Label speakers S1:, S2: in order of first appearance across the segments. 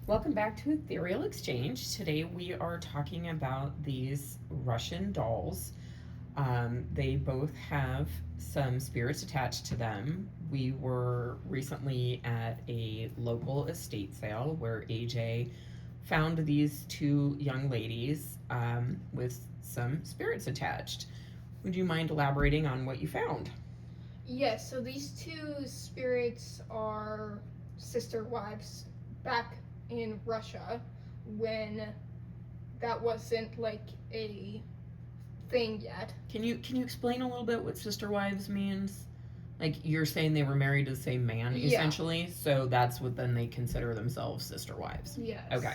S1: Welcome back to Ethereal Exchange. Today we are talking about these Russian dolls. They both have some spirits attached to them. We were recently at a local estate sale where AJ found these two young ladies with some spirits attached. Would you mind elaborating on what you found?
S2: Yes, so these two spirits are sister wives back in Russia when that wasn't like a thing yet.
S1: Can you explain a little bit what sister wives means? Like you're saying they were married to the same man
S2: Yeah.
S1: essentially, so that's what then they consider themselves sister wives.
S2: Yes.
S1: Okay.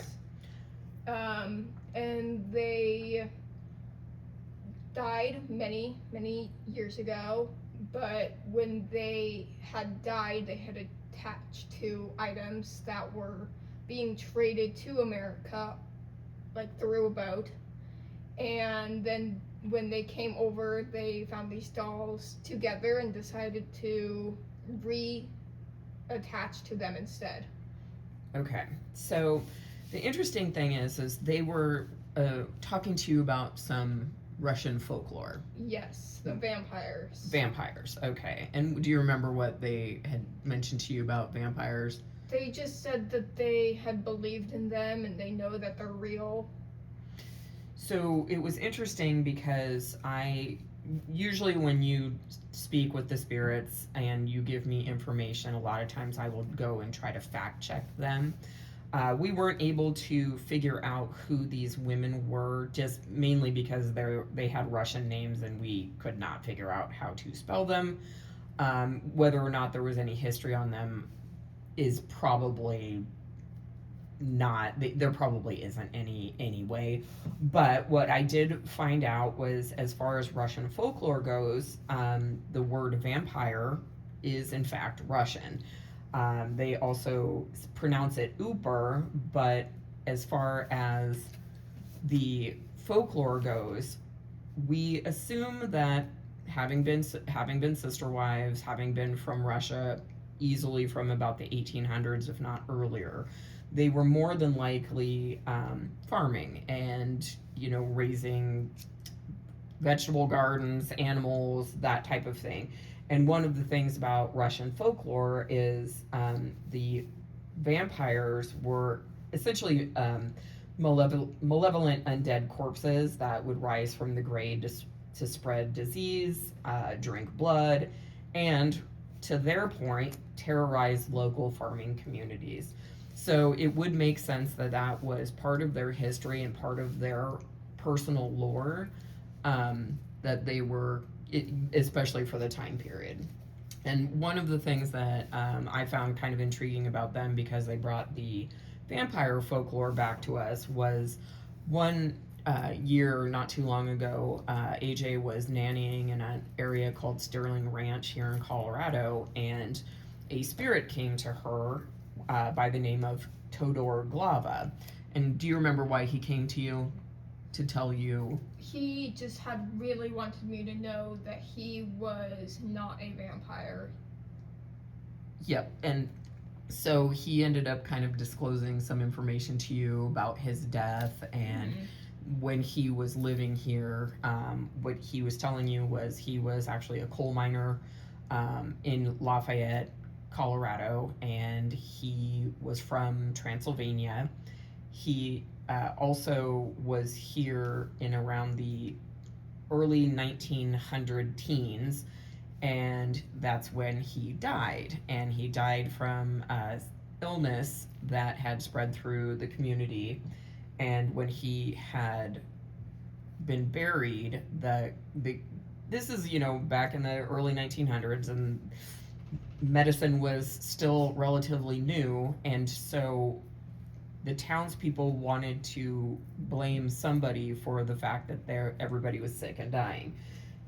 S2: And they died many years ago, but when they had died, they had attached to items that were being traded to America, like through a boat. And then when they came over, they found these dolls together and decided to reattach to them instead.
S1: Okay. So the interesting thing is they were talking to you about some Russian folklore.
S2: Yes, the vampires.
S1: Vampires. Okay. And do you remember what they had mentioned to you about vampires?
S2: They just said that they had believed in them and they know that they're real.
S1: So it was interesting because I usually, when you speak with the spirits and you give me information, a lot of times I will go and try to fact check them. We weren't able to figure out who these women were, just mainly because they had Russian names and we could not figure out how to spell them. Whether or not there was any history on them is probably not. There probably isn't any anyway. But what I did find out was, as far as Russian folklore goes, the word vampire is in fact Russian. They also pronounce it Uper, but as far as the folklore goes, we assume that having been sister wives, having been from Russia, easily from about the 1800s, if not earlier, they were more than likely farming and raising vegetable gardens, animals, that type of thing. And one of the things about Russian folklore is the vampires were essentially malevolent undead corpses that would rise from the grave to spread disease, drink blood, and to their point, terrorize local farming communities. So it would make sense that that was part of their history and part of their personal lore, that they were, especially for the time period. And one of the things that I found kind of intriguing about them, because they brought the vampire folklore back to us, was one year not too long ago, AJ was nannying in an area called Sterling Ranch here in Colorado, and a spirit came to her by the name of Todor Glava. And do you remember why he came to you? To tell you?
S2: He just had really wanted me to know that he was not a vampire.
S1: Yep. And so he ended up kind of disclosing some information to you about his death and when he was living here. What he was telling you was he was actually a coal miner in Lafayette, Colorado, and he was from Transylvania. He also was here in around the early 1900 teens, and that's when he died. And he died from illness that had spread through the community. And when he had been buried, this is back in the early 1900s, and medicine was still relatively new, and so the townspeople wanted to blame somebody for the fact that everybody was sick and dying.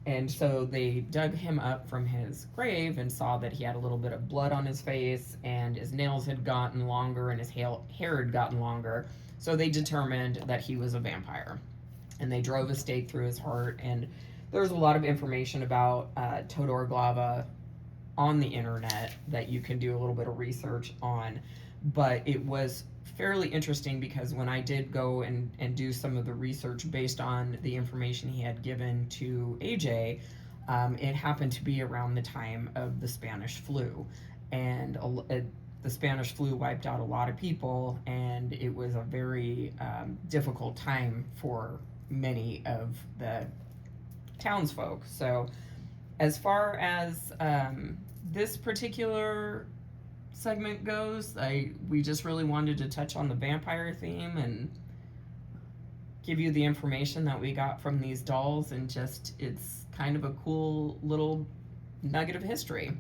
S1: And so they dug him up from his grave and saw that he had a little bit of blood on his face and his nails had gotten longer and his hair had gotten longer. So they determined that he was a vampire. And they drove a stake through his heart. And there's a lot of information about Todor Glava on the internet that you can do a little bit of research on. But it was fairly interesting because when I did go and do some of the research based on the information he had given to AJ, it happened to be around the time of the Spanish flu. And the Spanish flu wiped out a lot of people, and it was a very difficult time for many of the townsfolk. So, as far as this particular segment goes, we just really wanted to touch on the vampire theme and give you the information that we got from these dolls, and just it's kind of a cool little nugget of history.